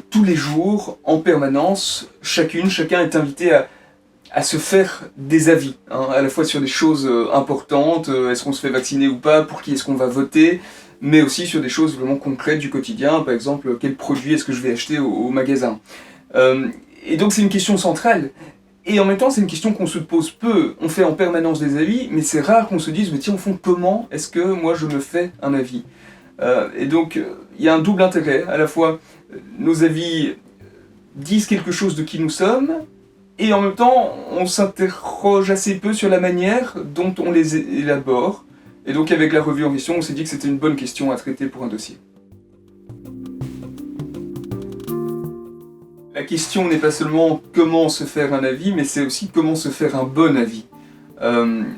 tous les jours, en permanence, chacun est invité à se faire des avis, hein, à la fois sur des choses importantes, est-ce qu'on se fait vacciner ou pas, pour qui est-ce qu'on va voter, mais aussi sur des choses vraiment concrètes du quotidien, par exemple, quel produit est-ce que je vais acheter au magasin. Euh, et donc c'est une question centrale, et en même temps c'est une question qu'on se pose peu, on fait en permanence des avis, mais c'est rare qu'on se dise, mais tiens, au fond, comment est-ce que moi je me fais un avis et donc il y a un double intérêt, à la fois nos avis disent quelque chose de qui nous sommes, et en même temps, on s'interroge assez peu sur la manière dont on les élabore. Et donc avec la revue en question, on s'est dit que c'était une bonne question à traiter pour un dossier. La question n'est pas seulement comment se faire un avis, mais c'est aussi comment se faire un bon avis.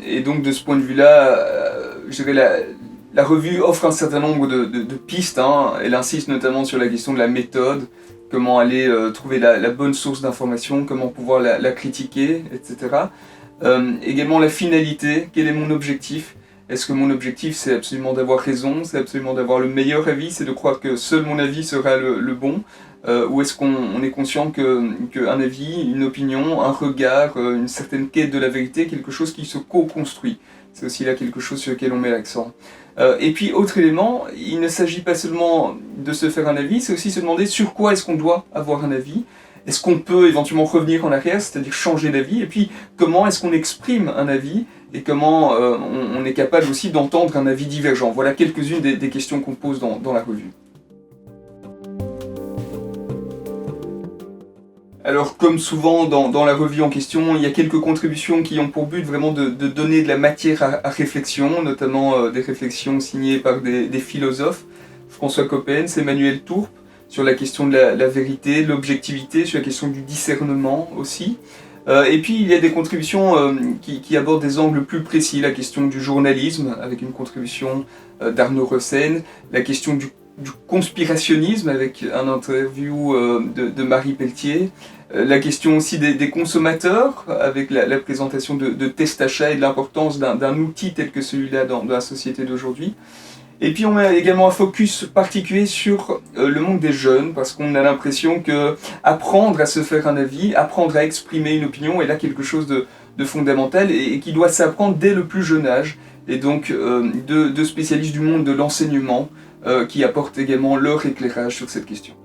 Et donc de ce point de vue-là, je dirais la revue offre un certain nombre de pistes, hein. Elle insiste notamment sur la question de la méthode, comment aller trouver la bonne source d'information, comment pouvoir la critiquer, etc. Également la finalité, quel est mon objectif? Est-ce que mon objectif c'est absolument d'avoir raison, c'est absolument d'avoir le meilleur avis, c'est de croire que seul mon avis sera le bon? Ou est-ce qu'on est conscient qu'un avis, une opinion, un regard, une certaine quête de la vérité, quelque chose qui se co-construit? C'est aussi là quelque chose sur lequel on met l'accent. Et puis, autre élément, il ne s'agit pas seulement de se faire un avis, c'est aussi se demander sur quoi est-ce qu'on doit avoir un avis. Est-ce qu'on peut éventuellement revenir en arrière, c'est-à-dire changer d'avis? Et puis, comment est-ce qu'on exprime un avis? Et comment on est capable aussi d'entendre un avis divergent? Voilà quelques-unes des questions qu'on pose dans la revue. Alors, comme souvent dans la revue en question, il y a quelques contributions qui ont pour but vraiment de donner de la matière à réflexion, notamment des réflexions signées par des philosophes, François Coppens, Emmanuel Tourpe, sur la question de la vérité, de l'objectivité, sur la question du discernement aussi. Et puis il y a des contributions qui abordent des angles plus précis, la question du journalisme, avec une contribution d'Arnaud Rossen, la question du conspirationnisme avec un interview de Marie Pelletier, la question aussi des consommateurs avec la présentation de tests achats et de l'importance d'un outil tel que celui-là dans la société d'aujourd'hui. Et puis on a également un focus particulier sur le monde des jeunes, parce qu'on a l'impression que apprendre à se faire un avis, apprendre à exprimer une opinion est là quelque chose de fondamental et qui doit s'apprendre dès le plus jeune âge. Et donc de spécialistes du monde de l'enseignement qui apportent également leur éclairage sur cette question.